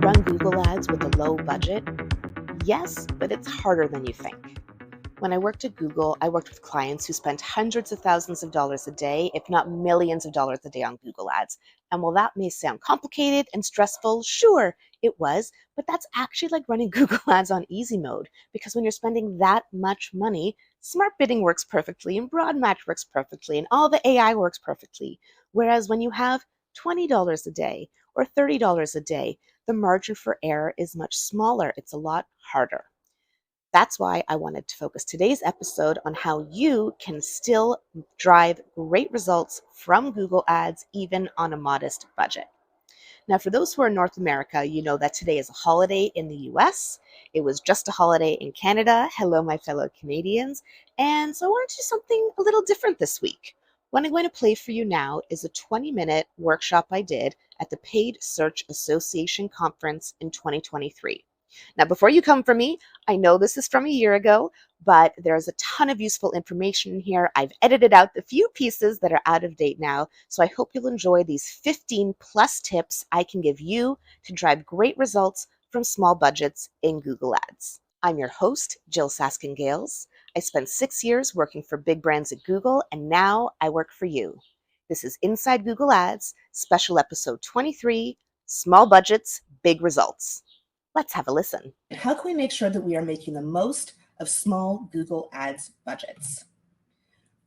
run Google Ads with a low budget? Yes, but it's harder than you think. When I worked at Google, I worked with clients who spent hundreds of thousands of dollars a day, if not millions of dollars a day on Google Ads. And while that may sound complicated and stressful, sure, it was, but that's actually like running Google Ads on easy mode. Because when you're spending that much money, smart bidding works perfectly, and broad match works perfectly, and all the AI works perfectly. Whereas when you have $20 a day or $30 a day, the margin for error is much smaller. It's a lot harder. That's why I wanted to focus today's episode on how you can still drive great results from Google Ads even on a modest budget. Now, for those who are in North America, you know that today is a holiday in the US. It was just a holiday in Canada. Hello, my fellow Canadians. And so I wanted to do something a little different this week. What I'm going to play for you now is a 20-minute workshop I did at the Paid Search Association conference in 2023. Now, before you come for me, I know this is from a year ago, but there's a ton of useful information in here. I've edited out the few pieces that are out of date now, so I hope you'll enjoy these 15 plus tips I can give you to drive great results from small budgets in Google Ads. I'm your host, Jyll Saskin Gales. I spent 6 years working for big brands at Google, and now I work for you. This is Inside Google Ads, special episode 23, Small Budgets, Big Results. Let's have a listen. How can we make sure that we are making the most of small Google Ads budgets?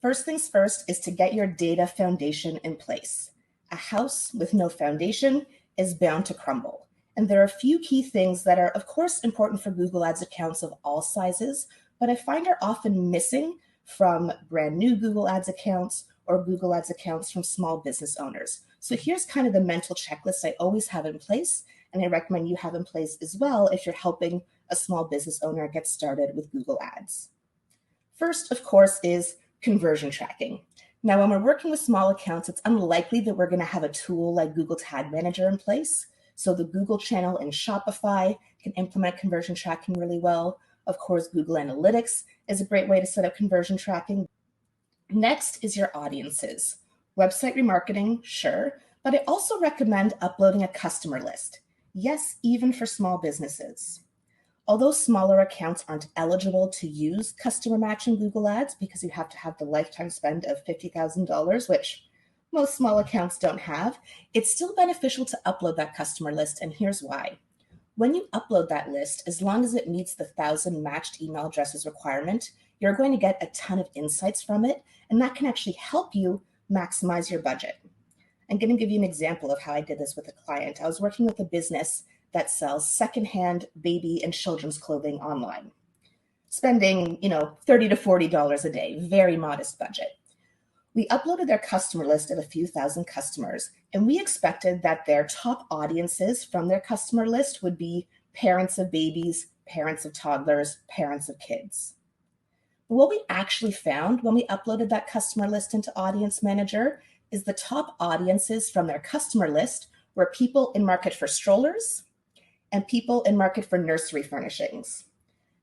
First things first is to get your data foundation in place. A house with no foundation is bound to crumble. And there are a few key things that are, of course, important for Google Ads accounts of all sizes, but I find are often missing from brand new Google Ads accounts or Google Ads accounts from small business owners. So here's kind of the mental checklist I always have in place, and I recommend you have in place as well if you're helping a small business owner get started with Google Ads. First, of course, is conversion tracking. Now, when we're working with small accounts, it's unlikely that we're going to have a tool like Google Tag Manager in place. So the Google channel in Shopify can implement conversion tracking really well. Of course, Google Analytics is a great way to set up conversion tracking. Next is your audiences. Website remarketing, sure, but I also recommend uploading a customer list. Yes, even for small businesses. Although smaller accounts aren't eligible to use customer match in Google Ads because you have to have the lifetime spend of $50,000, which most small accounts don't have, it's still beneficial to upload that customer list, and here's why. When you upload that list, as long as it meets the 1,000 matched email addresses requirement, you're going to get a ton of insights from it, and that can actually help you maximize your budget. I'm going to give you an example of how I did this with a client. I was working with a business that sells secondhand baby and children's clothing online, spending, $30 to $40 a day, very modest budget. We uploaded their customer list of a few thousand customers, and we expected that their top audiences from their customer list would be parents of babies, parents of toddlers, parents of kids. But what we actually found when we uploaded that customer list into Audience Manager is the top audiences from their customer list were people in market for strollers and people in market for nursery furnishings.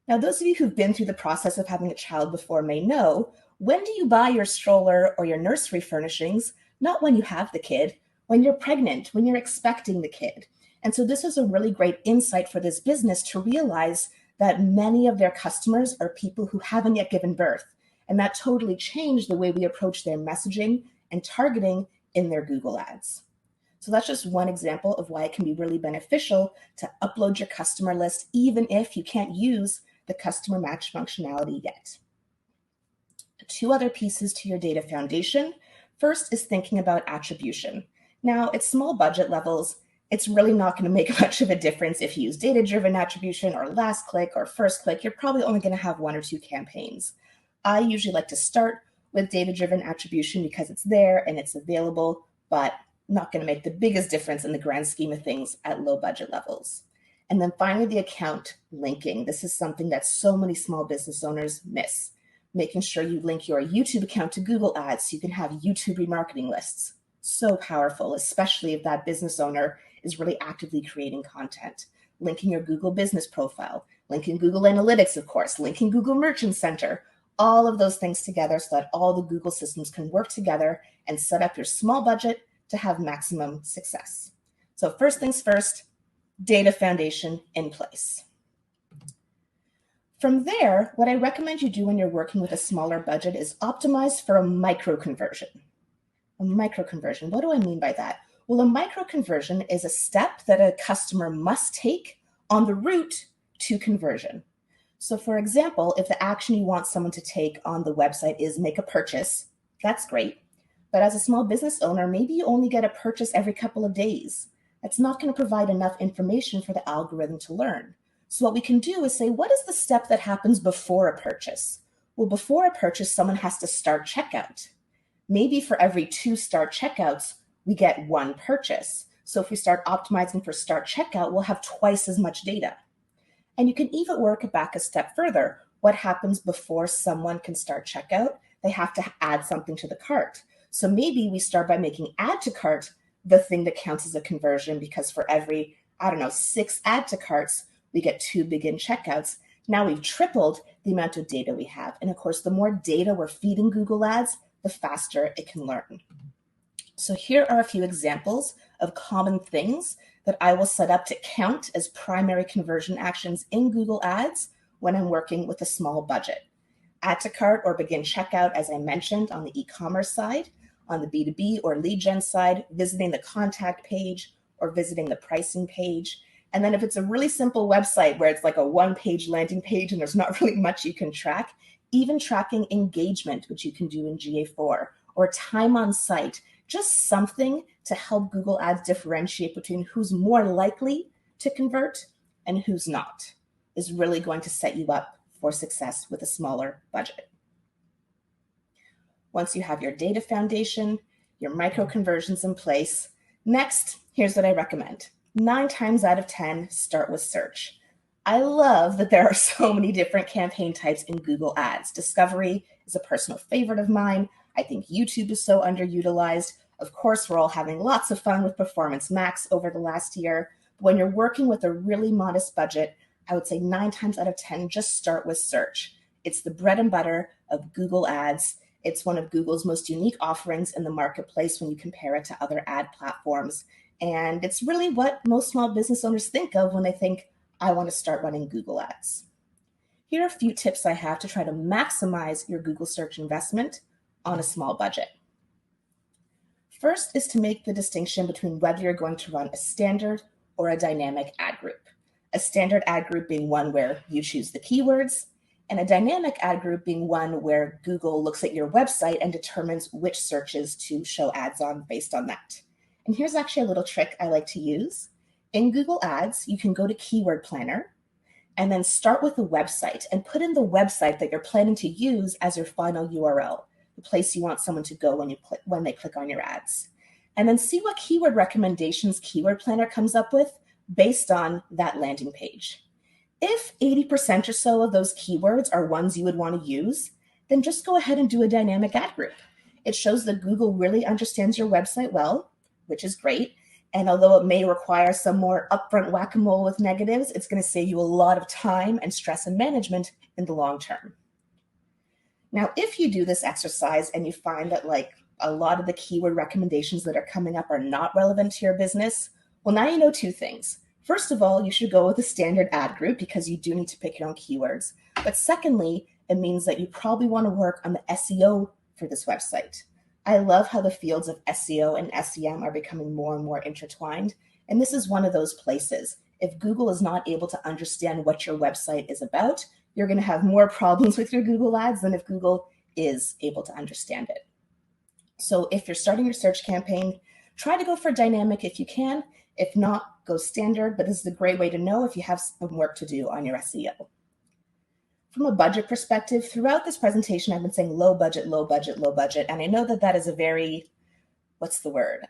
Now, those of you who've been through the process of having a child before may know, when do you buy your stroller or your nursery furnishings? Not when you have the kid, when you're pregnant, when you're expecting the kid. And so this is a really great insight for this business to realize that many of their customers are people who haven't yet given birth. And that totally changed the way we approach their messaging and targeting in their Google Ads. So that's just one example of why it can be really beneficial to upload your customer list, even if you can't use the customer match functionality yet. Two other pieces to your data foundation. First is thinking about attribution. Now, at small budget levels, it's really not going to make much of a difference if you use data-driven attribution or last click or first click. You're probably only going to have one or two campaigns. I usually like to start with data-driven attribution because it's there and it's available, but not going to make the biggest difference in the grand scheme of things at low budget levels. And then finally, the account linking. This is something that so many small business owners miss. Making sure you link your YouTube account to Google Ads so you can have YouTube remarketing lists. So powerful, especially if that business owner is really actively creating content. Linking your Google business profile, linking Google Analytics, of course, linking Google Merchant Center, all of those things together so that all the Google systems can work together and set up your small budget to have maximum success. So first things first, data foundation in place. From there, what I recommend you do when you're working with a smaller budget is optimize for a micro conversion. A micro conversion, what do I mean by that? Well, a micro conversion is a step that a customer must take on the route to conversion. So for example, if the action you want someone to take on the website is make a purchase, that's great. But as a small business owner, maybe you only get a purchase every couple of days. That's not going to provide enough information for the algorithm to learn. So what we can do is say, what is the step that happens before a purchase? Well, before a purchase, someone has to start checkout. Maybe for every 2 start checkouts, we get 1 purchase. So if we start optimizing for start checkout, we'll have twice as much data. And you can even work it back a step further. What happens before someone can start checkout? They have to add something to the cart. So maybe we start by making add to cart the thing that counts as a conversion, because for every, 6 add to carts, we get 2 begin checkouts. Now we've tripled the amount of data we have. And of course, the more data we're feeding Google Ads, the faster it can learn. So here are a few examples of common things that I will set up to count as primary conversion actions in Google Ads when I'm working with a small budget. Add to cart or begin checkout, as I mentioned, on the e-commerce side. On the B2B or lead gen side, visiting the contact page or visiting the pricing page. And then if it's a really simple website where it's like a 1-page landing page and there's not really much you can track, even tracking engagement, which you can do in GA4, or time on site, just something to help Google Ads differentiate between who's more likely to convert and who's not, is really going to set you up for success with a smaller budget. Once you have your data foundation, your micro conversions in place, next, here's what I recommend. 9 times out of 10, start with search. I love that there are so many different campaign types in Google Ads. Discovery is a personal favorite of mine. I think YouTube is so underutilized. Of course, we're all having lots of fun with Performance Max over the last year. But when you're working with a really modest budget, I would say 9 times out of 10, just start with search. It's the bread and butter of Google Ads. It's one of Google's most unique offerings in the marketplace when you compare it to other ad platforms. And it's really what most small business owners think of when they think, I want to start running Google Ads. Here are a few tips I have to try to maximize your Google search investment on a small budget. First is to make the distinction between whether you're going to run a standard or a dynamic ad group. A standard ad group being one where you choose the keywords, and a dynamic ad group being one where Google looks at your website and determines which searches to show ads on based on that. And here's actually a little trick I like to use. In Google Ads, you can go to Keyword Planner and then start with the website and put in the website that you're planning to use as your final URL, the place you want someone to go when they click on your ads. And then see what keyword recommendations Keyword Planner comes up with based on that landing page. If 80% or so of those keywords are ones you would want to use, then just go ahead and do a dynamic ad group. It shows that Google really understands your website well, which is great. And although it may require some more upfront whack-a-mole with negatives, it's going to save you a lot of time and stress and management in the long term. Now, if you do this exercise and you find that like a lot of the keyword recommendations that are coming up are not relevant to your business, well, now you know 2 things. First of all, you should go with a standard ad group because you do need to pick your own keywords. But secondly, it means that you probably want to work on the SEO for this website. I love how the fields of SEO and SEM are becoming more and more intertwined. And this is one of those places. If Google is not able to understand what your website is about, you're going to have more problems with your Google Ads than if Google is able to understand it. So if you're starting your search campaign, try to go for dynamic if you can. If not, go standard, but this is a great way to know if you have some work to do on your SEO. From a budget perspective, throughout this presentation, I've been saying low budget, low budget, low budget. And I know that that is a very, what's the word?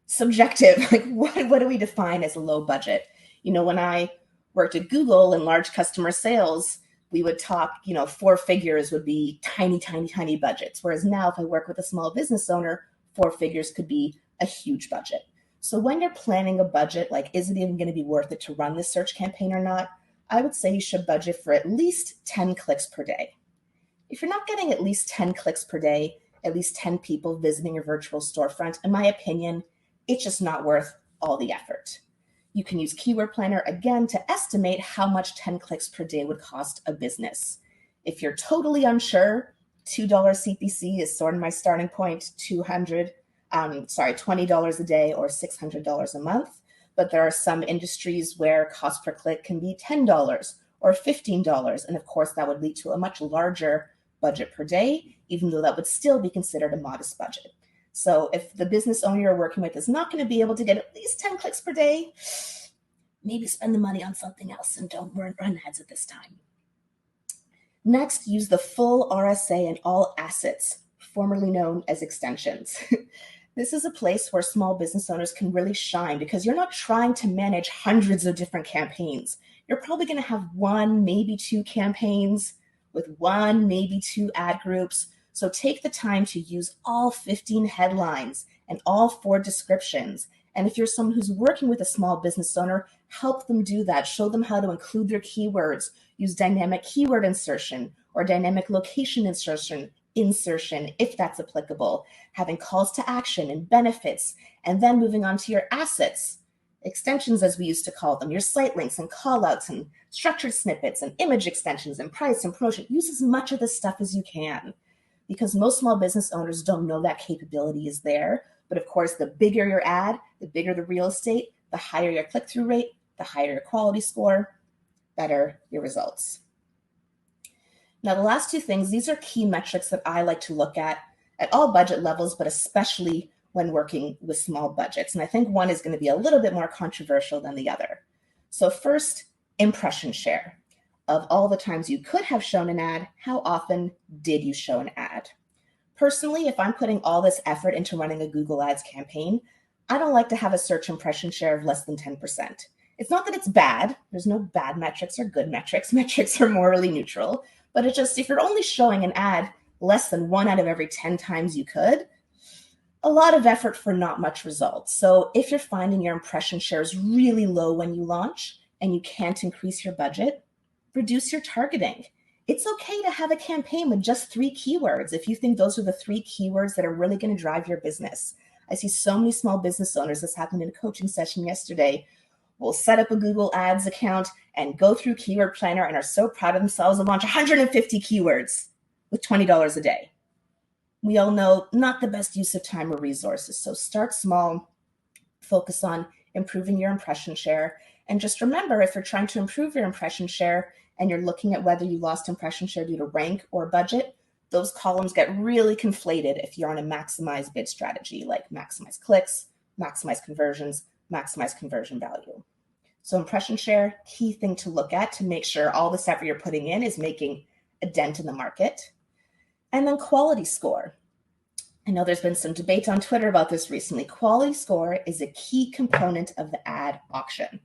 Subjective. Like what do we define as a low budget? You know, when I worked at Google in large customer sales, we would talk, 4 figures would be tiny, tiny, tiny budgets. Whereas now if I work with a small business owner, 4 figures could be a huge budget. So when you're planning a budget, like, is it even going to be worth it to run this search campaign or not? I would say you should budget for at least 10 clicks per day. If you're not getting at least 10 clicks per day, at least 10 people visiting your virtual storefront, in my opinion, it's just not worth all the effort. You can use Keyword Planner again to estimate how much 10 clicks per day would cost a business. If you're totally unsure, $2 CPC is sort of my starting point, $20 a day or $600 a month. But there are some industries where cost per click can be $10 or $15. And of course, that would lead to a much larger budget per day, even though that would still be considered a modest budget. So if the business owner you're working with is not going to be able to get at least 10 clicks per day, maybe spend the money on something else and don't run ads at this time. Next, use the full RSA and all assets, formerly known as extensions. This is a place where small business owners can really shine because you're not trying to manage hundreds of different campaigns. You're probably going to have one, maybe two campaigns with one, maybe two ad groups. So take the time to use all 15 headlines and all 4 descriptions. And if you're someone who's working with a small business owner, help them do that. Show them how to include their keywords, use dynamic keyword insertion or dynamic location insertion if that's applicable, having calls to action and benefits, and then moving on to your assets, extensions as we used to call them, your site links and callouts and structured snippets and image extensions and price and promotion. Use as much of this stuff as you can because most small business owners don't know that capability is there. But of course, the bigger your ad, the bigger the real estate, the higher your click-through rate, the higher your quality score, better your results. Now, the last 2 things, these are key metrics that I like to look at all budget levels, but especially when working with small budgets. And I think one is going to be a little bit more controversial than the other. So first, impression share. Of all the times you could have shown an ad, how often did you show an ad? Personally, if I'm putting all this effort into running a Google Ads campaign, I don't like to have a search impression share of less than 10%. It's not that it's bad. There's no bad metrics or good metrics. Metrics are morally neutral. But it's just, if you're only showing an ad less than 1 out of every 10 times you could, a lot of effort for not much results. So if you're finding your impression share is really low when you launch and you can't increase your budget, reduce your targeting. It's okay to have a campaign with just 3 keywords if you think those are the 3 keywords that are really going to drive your business. I see so many small business owners, this happened in a coaching session yesterday, will set up a Google Ads account and go through Keyword Planner and are so proud of themselves and launch 150 keywords with $20 a day. We all know not the best use of time or resources. So start small, focus on improving your impression share. And just remember, if you're trying to improve your impression share and you're looking at whether you lost impression share due to rank or budget, those columns get really conflated if you're on a maximize bid strategy, like maximize clicks, maximize conversions, maximize conversion value. So impression share, key thing to look at to make sure all this effort you're putting in is making a dent in the market. And then quality score. I know there's been some debate on Twitter about this recently. Quality score is a key component of the ad auction.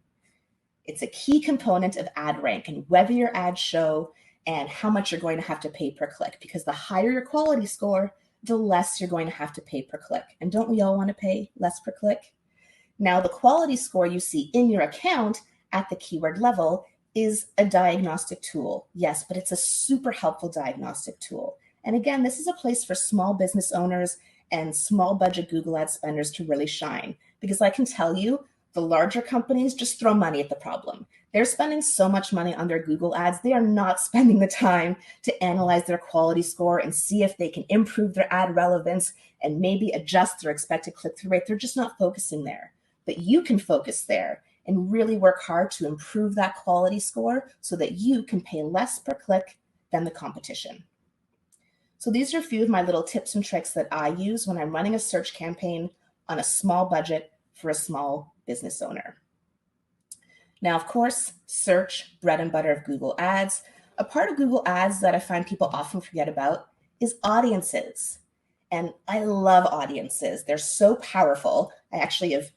It's a key component of ad rank and whether your ads show and how much you're going to have to pay per click, because the higher your quality score, the less you're going to have to pay per click. And don't we all want to pay less per click? Now, the quality score you see in your account at the keyword level is a diagnostic tool. Yes, but it's a super helpful diagnostic tool. And again, this is a place for small business owners and small budget Google Ads spenders to really shine. Because I can tell you, the larger companies just throw money at the problem. They're spending so much money on their Google Ads, they are not spending the time to analyze their quality score and see if they can improve their ad relevance and maybe adjust their expected click-through rate. They're just not focusing there. But you can focus there and really work hard to improve that quality score so that you can pay less per click than the competition. So these are a few of my little tips and tricks that I use when I'm running a search campaign on a small budget for a small business owner. Now, of course, search, bread and butter of Google Ads. A part of Google Ads that I find people often forget about is audiences. And I love audiences. They're so powerful. I actually have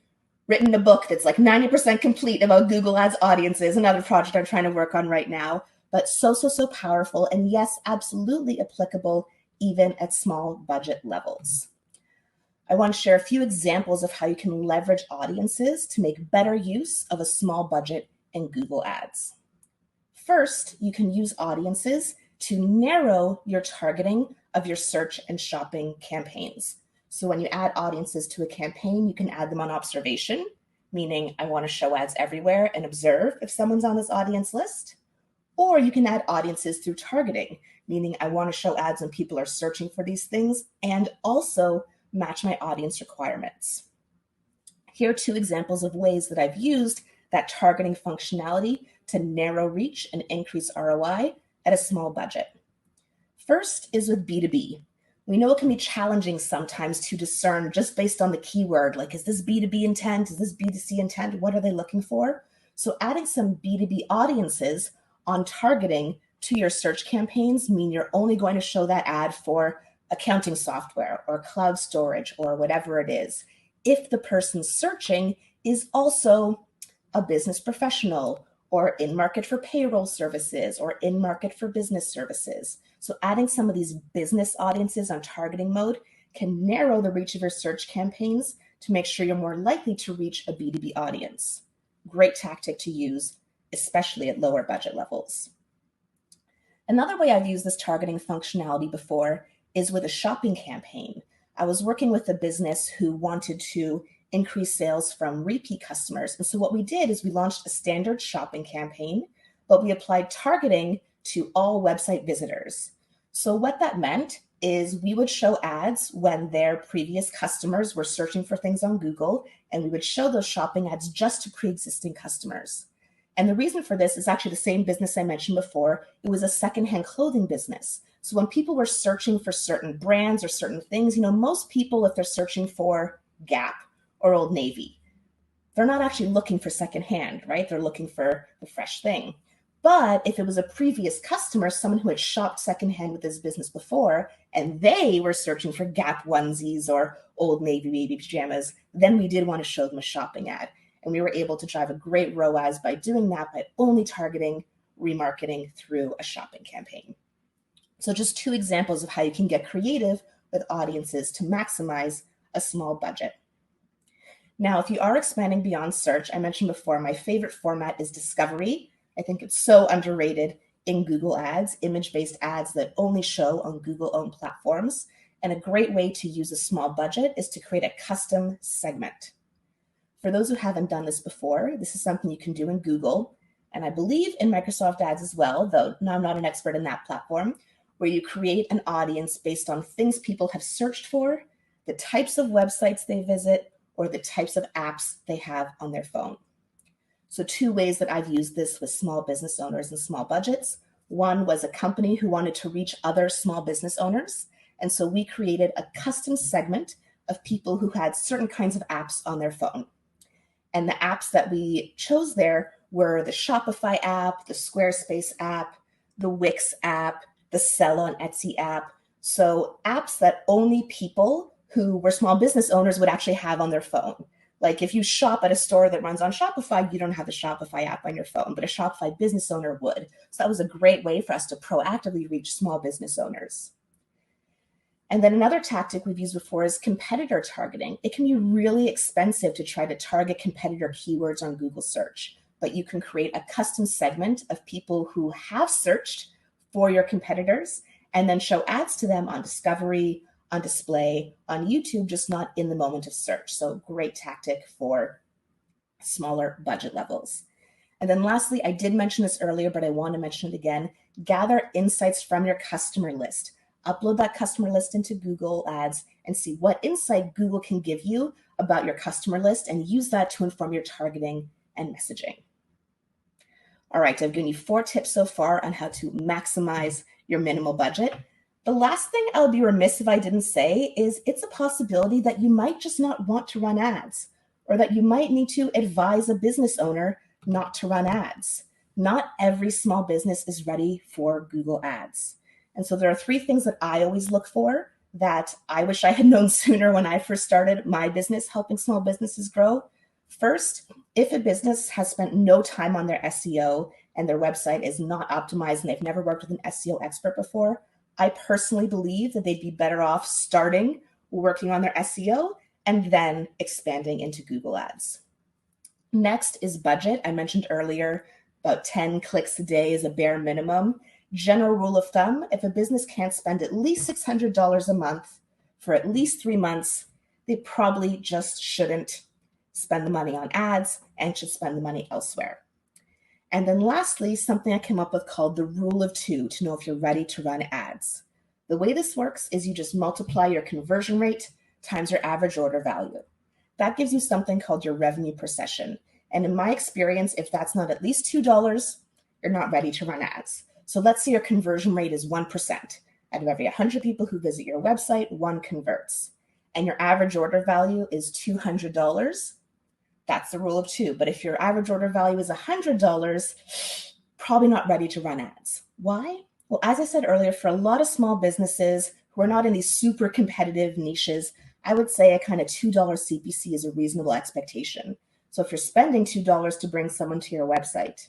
written a book that's like 90% complete about Google Ads audiences, another project I'm trying to work on right now, but so powerful. And yes, absolutely applicable even at small budget levels. I want to share a few examples of how you can leverage audiences to make better use of a small budget in Google Ads. First, you can use audiences to narrow your targeting of your search and shopping campaigns. So when you add audiences to a campaign, you can add them on observation, meaning I want to show ads everywhere and observe if someone's on this audience list. Or you can add audiences through targeting, meaning I want to show ads when people are searching for these things and also match my audience requirements. Here are two examples of ways that I've used that targeting functionality to narrow reach and increase ROI at a small budget. First is with B2B. We know it can be challenging sometimes to discern just based on the keyword, like is this B2B intent, is this B2C intent, what are they looking for? So adding some B2B audiences on targeting to your search campaigns mean you're only going to show that ad for accounting software or cloud storage or whatever it is. If the person searching is also a business professional or in market for payroll services or in market for business services. So adding some of these business audiences on targeting mode can narrow the reach of your search campaigns to make sure you're more likely to reach a B2B audience. Great tactic to use, especially at lower budget levels. Another way I've used this targeting functionality before is with a shopping campaign. I was working with a business who wanted to increase sales from repeat customers. And so what we did is we launched a standard shopping campaign, but we applied targeting to all website visitors. So what that meant is we would show ads when their previous customers were searching for things on Google, and we would show those shopping ads just to pre-existing customers. And the reason for this is actually the same business I mentioned before. It was a secondhand clothing business. So when people were searching for certain brands or certain things, most people, if they're searching for Gap or Old Navy, they're not actually looking for secondhand, right? They're looking for the fresh thing. But if it was a previous customer, someone who had shopped secondhand with this business before, and they were searching for Gap onesies or Old Navy baby pajamas, then we did want to show them a shopping ad. And we were able to drive a great ROAS by doing that, by only targeting remarketing through a shopping campaign. So just two examples of how you can get creative with audiences to maximize a small budget. Now, if you are expanding beyond search, I mentioned before, my favorite format is discovery. I think it's so underrated in Google Ads, image-based ads that only show on Google-owned platforms. And a great way to use a small budget is to create a custom segment. For those who haven't done this before, this is something you can do in Google, and I believe in Microsoft Ads as well, though I'm not an expert in that platform, where you create an audience based on things people have searched for, the types of websites they visit, or the types of apps they have on their phone. So two ways that I've used this with small business owners and small budgets. One was a company who wanted to reach other small business owners, and so we created a custom segment of people who had certain kinds of apps on their phone. And the apps that we chose there were the Shopify app, the Squarespace app, the Wix app, the Sell on Etsy app. So apps that only people who were small business owners would actually have on their phone. Like if you shop at a store that runs on Shopify, you don't have the Shopify app on your phone, but a Shopify business owner would. So that was a great way for us to proactively reach small business owners. And then another tactic we've used before is competitor targeting. It can be really expensive to try to target competitor keywords on Google search, but you can create a custom segment of people who have searched for your competitors and then show ads to them on discovery, on display, on YouTube, just not in the moment of search. So great tactic for smaller budget levels. And then lastly, I did mention this earlier, but I want to mention it again, gather insights from your customer list. Upload that customer list into Google Ads and see what insight Google can give you about your customer list and use that to inform your targeting and messaging. All right, I've given you 4 tips so far on how to maximize your minimal budget. The last thing I would be remiss if I didn't say is it's a possibility that you might just not want to run ads, or that you might need to advise a business owner not to run ads. Not every small business is ready for Google Ads. And so there are 3 things that I always look for that I wish I had known sooner when I first started my business helping small businesses grow. First, if a business has spent no time on their SEO and their website is not optimized and they've never worked with an SEO expert before, I personally believe that they'd be better off starting working on their SEO and then expanding into Google Ads. Next is budget. I mentioned earlier about 10 clicks a day is a bare minimum. General rule of thumb, if a business can't spend at least $600 a month for at least 3 months, they probably just shouldn't spend the money on ads, and should spend the money elsewhere. And then lastly, something I came up with called the rule of two to know if you're ready to run ads. The way this works is you just multiply your conversion rate times your average order value. That gives you something called your revenue per session. And in my experience, if that's not at least $2, you're not ready to run ads. So let's say your conversion rate is 1%. Out of every 100 people who visit your website, 1 converts. And your average order value is $200. That's the rule of two. But if your average order value is $100, probably not ready to run ads. Why? Well, as I said earlier, for a lot of small businesses who are not in these super competitive niches, I would say a kind of $2 CPC is a reasonable expectation. So if you're spending $2 to bring someone to your website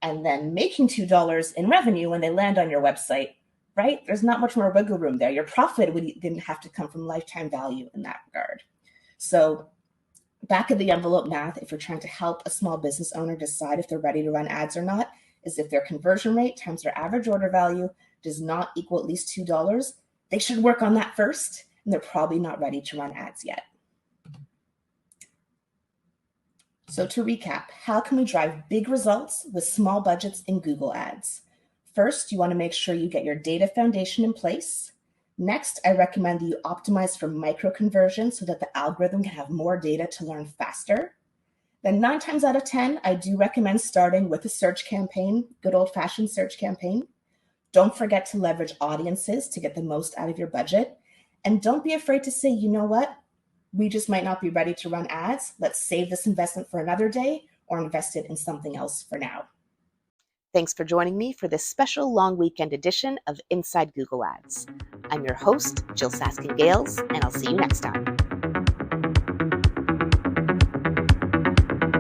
and then making $2 in revenue when they land on your website, right? There's not much more wiggle room there. Your profit didn't have to come from lifetime value in that regard. So back of the envelope math, if you're trying to help a small business owner decide if they're ready to run ads or not, is if their conversion rate times their average order value does not equal at least $2, they should work on that first, and they're probably not ready to run ads yet. So to recap, how can we drive big results with small budgets in Google Ads? First, you want to make sure you get your data foundation in place. Next, I recommend that you optimize for micro conversion so that the algorithm can have more data to learn faster. Then 9 times out of 10, I do recommend starting with a search campaign, good old-fashioned search campaign. Don't forget to leverage audiences to get the most out of your budget. And don't be afraid to say, you know what? We just might not be ready to run ads. Let's save this investment for another day or invest it in something else for now. Thanks for joining me for this special long weekend edition of Inside Google Ads. I'm your host, Jyll Saskin Gales, and I'll see you next time.